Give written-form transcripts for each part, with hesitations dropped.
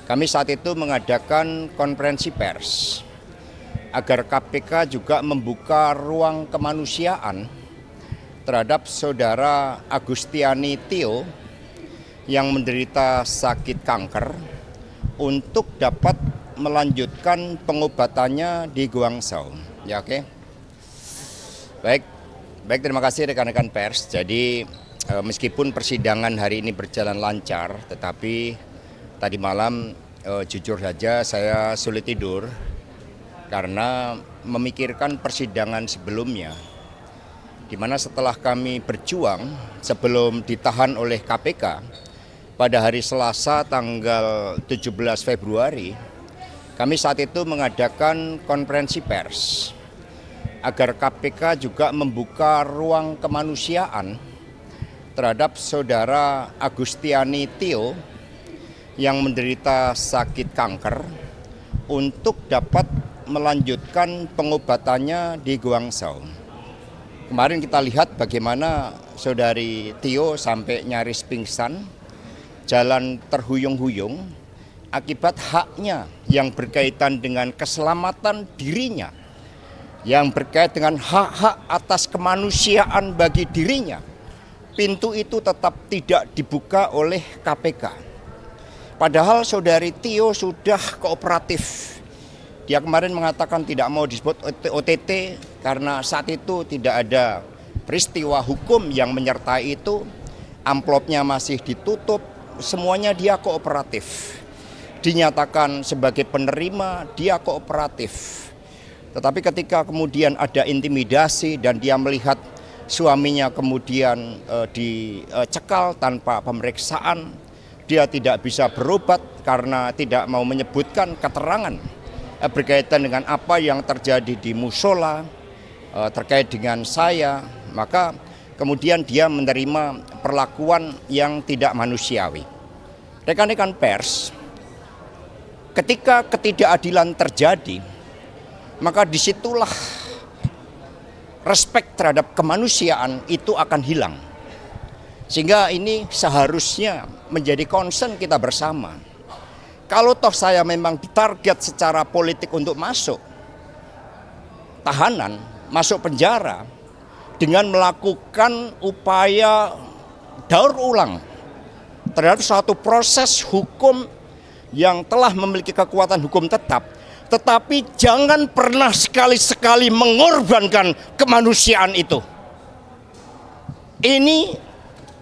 Kami saat itu mengadakan konferensi pers agar KPK juga membuka ruang kemanusiaan terhadap saudara Agustiani Tio yang menderita sakit kanker untuk dapat melanjutkan pengobatannya di Guangzhou. Ya, oke. Baik, terima kasih rekan-rekan pers. Jadi meskipun persidangan hari ini berjalan lancar, tetapi tadi malam jujur saja saya sulit tidur karena memikirkan persidangan sebelumnya, di mana setelah kami berjuang sebelum ditahan oleh KPK pada hari Selasa tanggal 17 Februari, kami saat itu mengadakan konferensi pers agar KPK juga membuka ruang kemanusiaan terhadap saudara Agustiani Tio yang menderita sakit kanker untuk dapat melanjutkan pengobatannya di Guangzhou. Kemarin kita lihat bagaimana saudari Tio sampai nyaris pingsan, jalan terhuyung-huyung akibat haknya yang berkaitan dengan keselamatan dirinya, yang berkait dengan hak-hak atas kemanusiaan bagi dirinya. Pintu itu tetap tidak dibuka oleh KPK. Padahal saudari Tio sudah kooperatif. Dia kemarin mengatakan tidak mau disebut OTT karena saat itu tidak ada peristiwa hukum yang menyertai itu. Amplopnya masih ditutup, semuanya dia kooperatif. Dinyatakan sebagai penerima, dia kooperatif. Tetapi ketika kemudian ada intimidasi dan dia melihat suaminya kemudian dicekal tanpa pemeriksaan, dia tidak bisa berobat karena tidak mau menyebutkan keterangan berkaitan dengan apa yang terjadi di musola terkait dengan saya, maka kemudian dia menerima perlakuan yang tidak manusiawi. Rekan-rekan pers, ketika ketidakadilan terjadi, maka disitulah respek terhadap kemanusiaan itu akan hilang. Sehingga ini seharusnya menjadi concern kita bersama. Kalau toh saya memang ditarget secara politik untuk masuk tahanan, masuk penjara dengan melakukan upaya daur ulang terhadap suatu proses hukum yang telah memiliki kekuatan hukum tetap, tetapi jangan pernah sekali-sekali mengorbankan kemanusiaan itu. Ini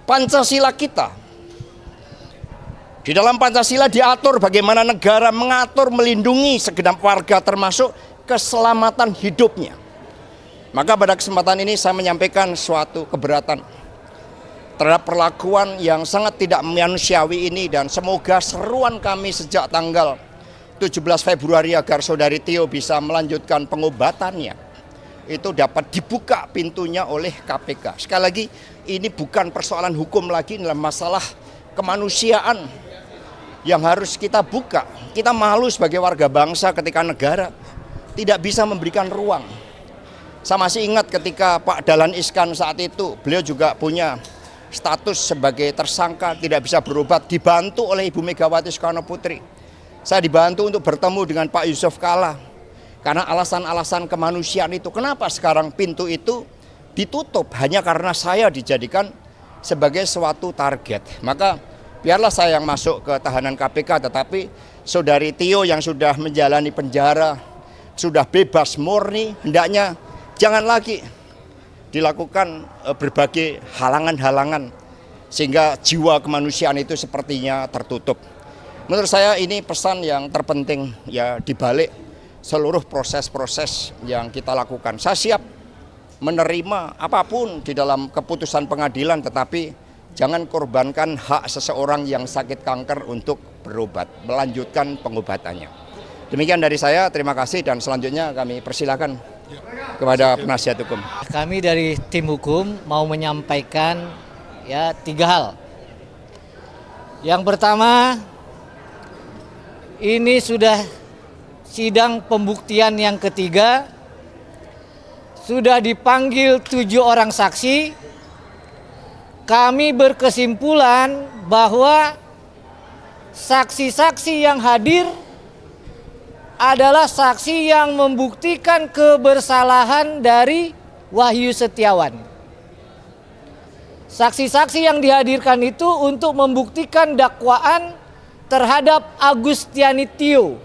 Pancasila kita. Di dalam Pancasila diatur bagaimana negara mengatur melindungi segenap warga termasuk keselamatan hidupnya. Maka pada kesempatan ini saya menyampaikan suatu keberatan terhadap perlakuan yang sangat tidak manusiawi ini, dan semoga seruan kami sejak tanggal 17 Februari agar saudari Tio bisa melanjutkan pengobatannya itu dapat dibuka pintunya oleh KPK. Sekali lagi, ini bukan persoalan hukum lagi, dalam masalah kemanusiaan yang harus kita buka. Kita malu sebagai warga bangsa ketika negara tidak bisa memberikan ruang. Saya masih ingat ketika Pak Dahlan Iskan saat itu, beliau juga punya status sebagai tersangka, tidak bisa berobat, dibantu oleh Ibu Megawati Soekarno Putri. Saya dibantu untuk bertemu dengan Pak Yusuf Kalla karena alasan-alasan kemanusiaan itu. Kenapa sekarang pintu itu ditutup hanya karena saya dijadikan sebagai suatu target? Maka biarlah saya yang masuk ke tahanan KPK, tetapi saudari Tio yang sudah menjalani penjara, sudah bebas murni, hendaknya jangan lagi dilakukan berbagai halangan-halangan sehingga jiwa kemanusiaan itu sepertinya tertutup. Menurut saya ini pesan yang terpenting ya, dibalik seluruh proses-proses yang kita lakukan. Saya siap menerima apapun di dalam keputusan pengadilan, tetapi jangan korbankan hak seseorang yang sakit kanker untuk berobat, melanjutkan pengobatannya. Demikian dari saya, terima kasih, dan selanjutnya kami persilakan kepada penasihat hukum. Kami dari tim hukum mau menyampaikan ya 3 hal. Yang pertama, ini sudah sidang pembuktian yang ketiga, sudah dipanggil 7 orang saksi. Kami berkesimpulan bahwa saksi-saksi yang hadir adalah saksi yang membuktikan kebersalahan dari Wahyu Setiawan. Saksi-saksi yang dihadirkan itu untuk membuktikan dakwaan terhadap Agustiani Tio.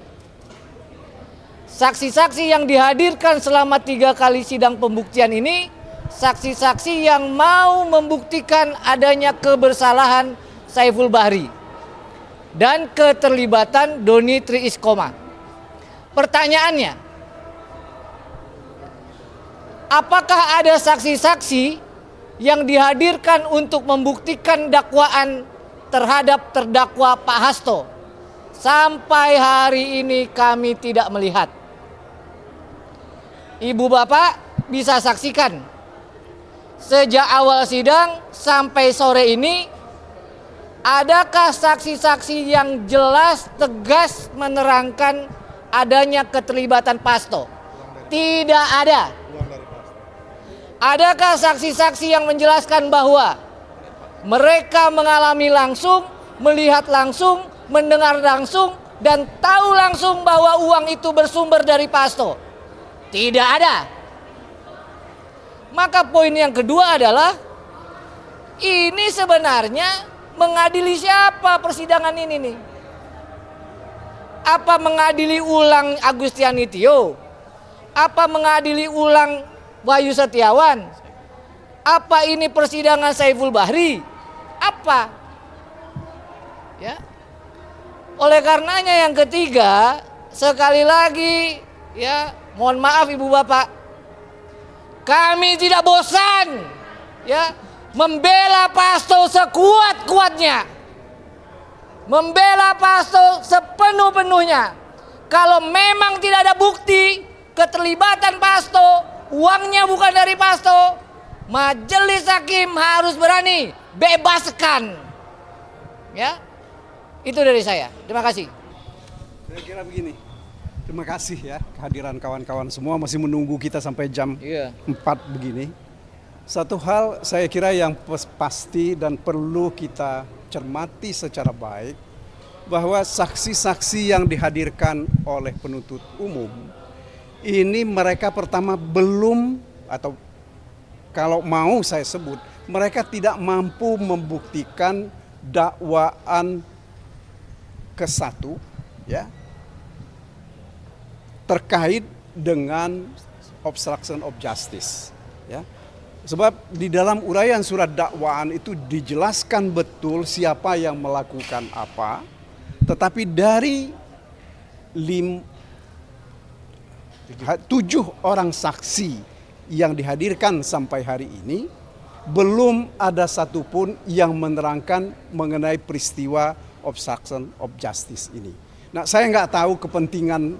Saksi-saksi yang dihadirkan selama 3 kali sidang pembuktian ini, saksi-saksi yang mau membuktikan adanya kebersalahan Saiful Bahri dan keterlibatan Doni Tri Iskoma. Pertanyaannya, apakah ada saksi-saksi yang dihadirkan untuk membuktikan dakwaan terhadap terdakwa Pak Hasto? Sampai hari ini kami tidak melihat. Ibu bapak bisa saksikan, sejak awal sidang sampai sore ini, adakah saksi-saksi yang jelas tegas menerangkan adanya keterlibatan Pak Hasto? Tidak ada. Adakah saksi-saksi yang menjelaskan bahwa mereka mengalami langsung, melihat langsung, mendengar langsung, dan tahu langsung bahwa uang itu bersumber dari Pak Hasto? Tidak ada. Maka poin yang kedua adalah, ini sebenarnya mengadili siapa persidangan ini nih? Apa mengadili ulang Agustiani Tio? Apa mengadili ulang Wahyu Setiawan? Apa ini persidangan Saiful Bahri? Apa? Ya. Oleh karenanya yang ketiga, sekali lagi ya, mohon maaf Ibu Bapak, kami tidak bosan ya membela Pak Hasto sekuat-kuatnya, membela Pak Hasto sepenuh-penuhnya. Kalau memang tidak ada bukti keterlibatan Pak Hasto, uangnya bukan dari Pak Hasto, majelis hakim harus berani bebaskan. Ya, itu dari saya. Terima kasih. Saya kira begini, terima kasih ya kehadiran kawan-kawan semua, masih menunggu kita sampai jam 4 begini. Satu hal saya kira yang pasti dan perlu kita cermati secara baik, bahwa saksi-saksi yang dihadirkan oleh penuntut umum ini mereka pertama belum, atau kalau mau saya sebut, mereka tidak mampu membuktikan dakwaan ke-1 ya, terkait dengan obstruction of justice ya. Sebab di dalam uraian surat dakwaan itu dijelaskan betul siapa yang melakukan apa, tetapi dari 7 orang saksi yang dihadirkan sampai hari ini, belum ada satupun yang menerangkan mengenai peristiwa obstruction of justice ini. Nah, saya nggak tahu kepentingan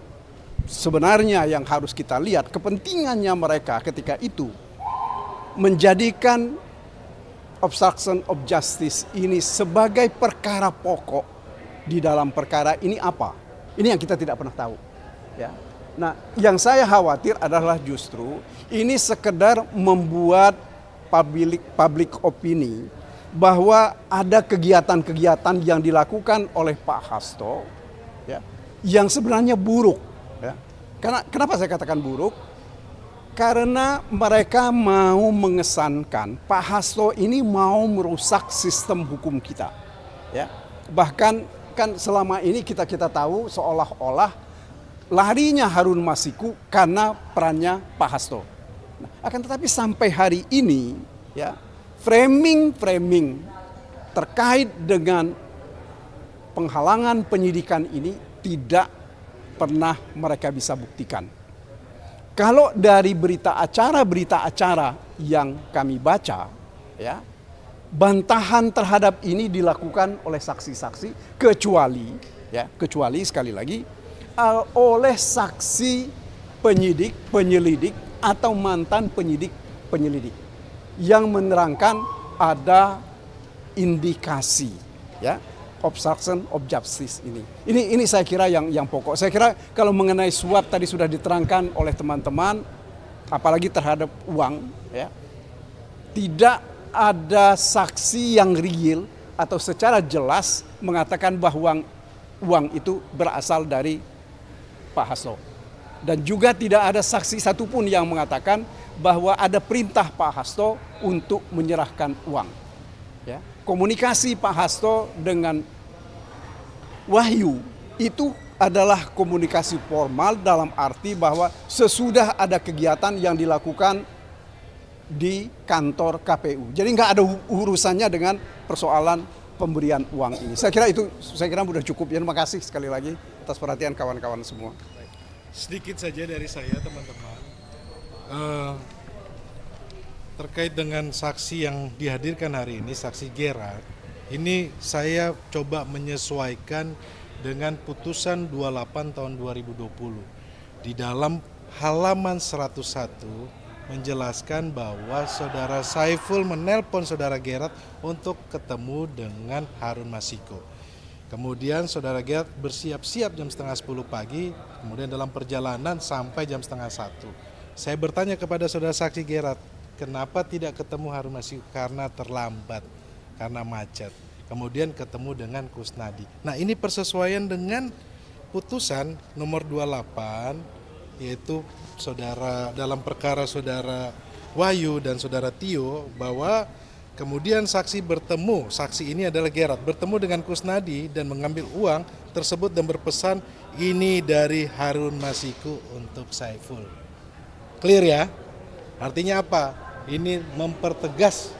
sebenarnya yang harus kita lihat, kepentingannya mereka ketika itu menjadikan obstruction of justice ini sebagai perkara pokok di dalam perkara ini apa? Ini yang kita tidak pernah tahu. Ya. Nah, yang saya khawatir adalah justru ini sekedar membuat public opini bahwa ada kegiatan-kegiatan yang dilakukan oleh Pak Hasto ya, yang sebenarnya buruk. Ya. Kenapa saya katakan buruk? Karena mereka mau mengesankan Pak Hasto ini mau merusak sistem hukum kita. Ya. Bahkan kan selama ini kita tahu seolah-olah larinya Harun Masiku karena perannya Pak Hasto. Nah, akan tetapi sampai hari ini ya, framing terkait dengan penghalangan penyidikan ini tidak pernah mereka bisa buktikan. Kalau dari berita acara yang kami baca, ya, bantahan terhadap ini dilakukan oleh saksi-saksi kecuali sekali lagi oleh saksi penyelidik atau mantan penyelidik yang menerangkan ada indikasi ya obstruction of justice ini. Ini saya kira yang pokok. Saya kira kalau mengenai suap tadi sudah diterangkan oleh teman-teman, apalagi terhadap uang, ya, tidak ada saksi yang real atau secara jelas mengatakan bahwa uang itu berasal dari Pak Hasto. Dan juga tidak ada saksi satupun yang mengatakan bahwa ada perintah Pak Hasto untuk menyerahkan uang. Ya. Komunikasi Pak Hasto dengan Wahyu itu adalah komunikasi formal dalam arti bahwa sesudah ada kegiatan yang dilakukan di kantor KPU. Jadi nggak ada urusannya dengan persoalan pemberian uang ini. Saya kira sudah cukup. Ya, terima kasih sekali lagi atas perhatian kawan-kawan semua. Sedikit saja dari saya, teman-teman. Terkait dengan saksi yang dihadirkan hari ini, saksi Gerard, ini saya coba menyesuaikan dengan putusan 28 tahun 2020. Di dalam halaman 101 menjelaskan bahwa saudara Saiful menelpon saudara Gerard untuk ketemu dengan Harun Masiku. Kemudian saudara Gerard bersiap-siap jam setengah 10 pagi, kemudian dalam perjalanan sampai jam setengah 1. Saya bertanya kepada saudara saksi Gerard, kenapa tidak ketemu Harun Masiku? Karena terlambat, karena macet. Kemudian ketemu dengan Kusnadi. Nah, ini persesuaian dengan putusan nomor 28, yaitu saudara dalam perkara saudara Wahyu dan saudara Tio, bahwa kemudian saksi ini adalah Gerard, bertemu dengan Kusnadi dan mengambil uang tersebut dan berpesan ini dari Harun Masiku untuk Saiful. Clear ya? Artinya apa? Ini mempertegas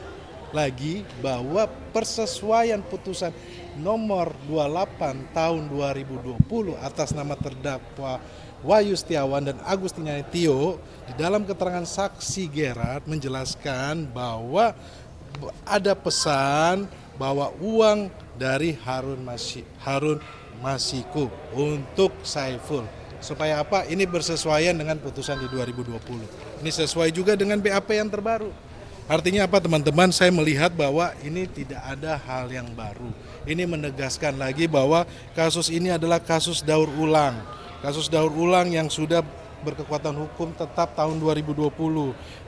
lagi bahwa persesuaian putusan nomor 28 tahun 2020 atas nama terdakwa Wahyu Setiawan dan Agustinus Tio di dalam keterangan saksi Gerard menjelaskan bahwa ada pesan bahwa uang dari Harun Masiku untuk Saiful. Supaya apa? Ini bersesuaian dengan putusan di 2020. Ini sesuai juga dengan BAP yang terbaru. Artinya apa, teman-teman? Saya melihat bahwa ini tidak ada hal yang baru. Ini menegaskan lagi bahwa kasus ini adalah kasus daur ulang. Kasus daur ulang yang sudah berkekuatan hukum tetap tahun 2020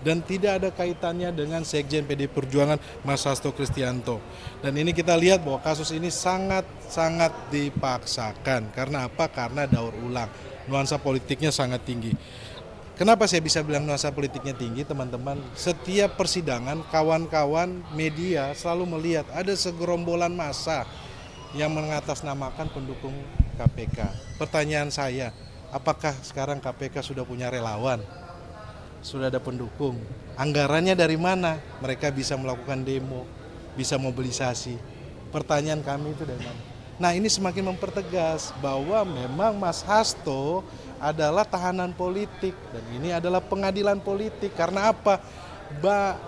dan tidak ada kaitannya dengan Sekjen PD Perjuangan Mas Hasto Kristianto. Dan ini kita lihat bahwa kasus ini sangat dipaksakan. Karena apa? Karena daur ulang. Nuansa politiknya sangat tinggi. Kenapa saya bisa bilang nuansa politiknya tinggi, teman-teman? Setiap persidangan, kawan-kawan media selalu melihat ada segerombolan massa yang mengatasnamakan pendukung KPK. Pertanyaan saya, apakah sekarang KPK sudah punya relawan? Sudah ada pendukung? Anggarannya dari mana? Mereka bisa melakukan demo, bisa mobilisasi. Pertanyaan kami itu dari mana? Nah, ini semakin mempertegas bahwa memang Mas Hasto adalah tahanan politik dan ini adalah pengadilan politik. Karena apa?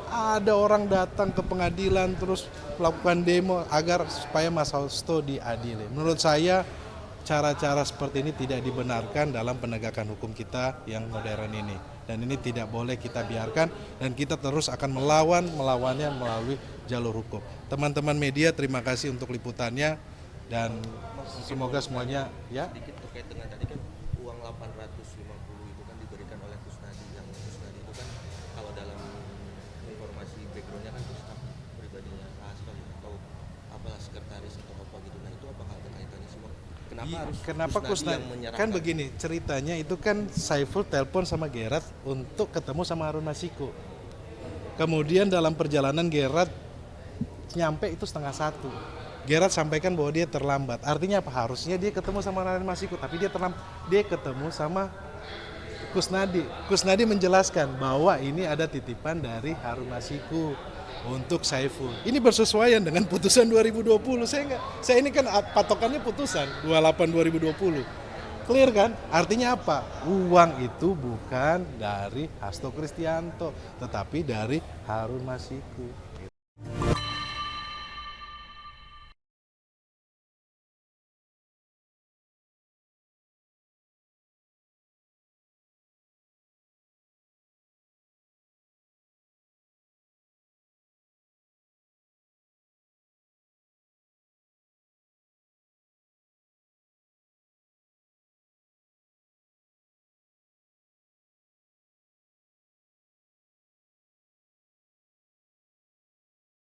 Ada orang datang ke pengadilan terus melakukan demo agar supaya Mas Hasto diadili. Menurut saya cara-cara seperti ini tidak dibenarkan dalam penegakan hukum kita yang modern ini. Dan ini tidak boleh kita biarkan dan kita terus akan melawannya melalui jalur hukum. Teman-teman media, terima kasih untuk liputannya dan semoga semuanya ya. Sedikit terkait dengan tadi kan uang 850 itu kan diberikan oleh Kusnadi. Yang Kusnadi itu kan kalau dalam informasi backgroundnya kan staf pribadinya Pak Hasto atau apalah sekretaris atau apa gitu. Nah, itu apakah ada kaitannya semua? Kenapa Kusnadi yang menyerahkan? Kan begini, ceritanya itu kan Saiful telepon sama Gerard untuk ketemu sama Harun Masiku. Kemudian dalam perjalanan Gerard nyampe itu 12:30. Gerard sampaikan bahwa dia terlambat. Artinya apa? Harusnya dia ketemu sama Harun Masiku, tapi dia ketemu sama Kusnadi. Kusnadi menjelaskan bahwa ini ada titipan dari Harun Masiku untuk Saiful. Ini bersesuaian dengan putusan 2020. Saya ini kan patokannya putusan 28 2020. Clear kan? Artinya apa? Uang itu bukan dari Hasto Kristianto, tetapi dari Harun Masiku.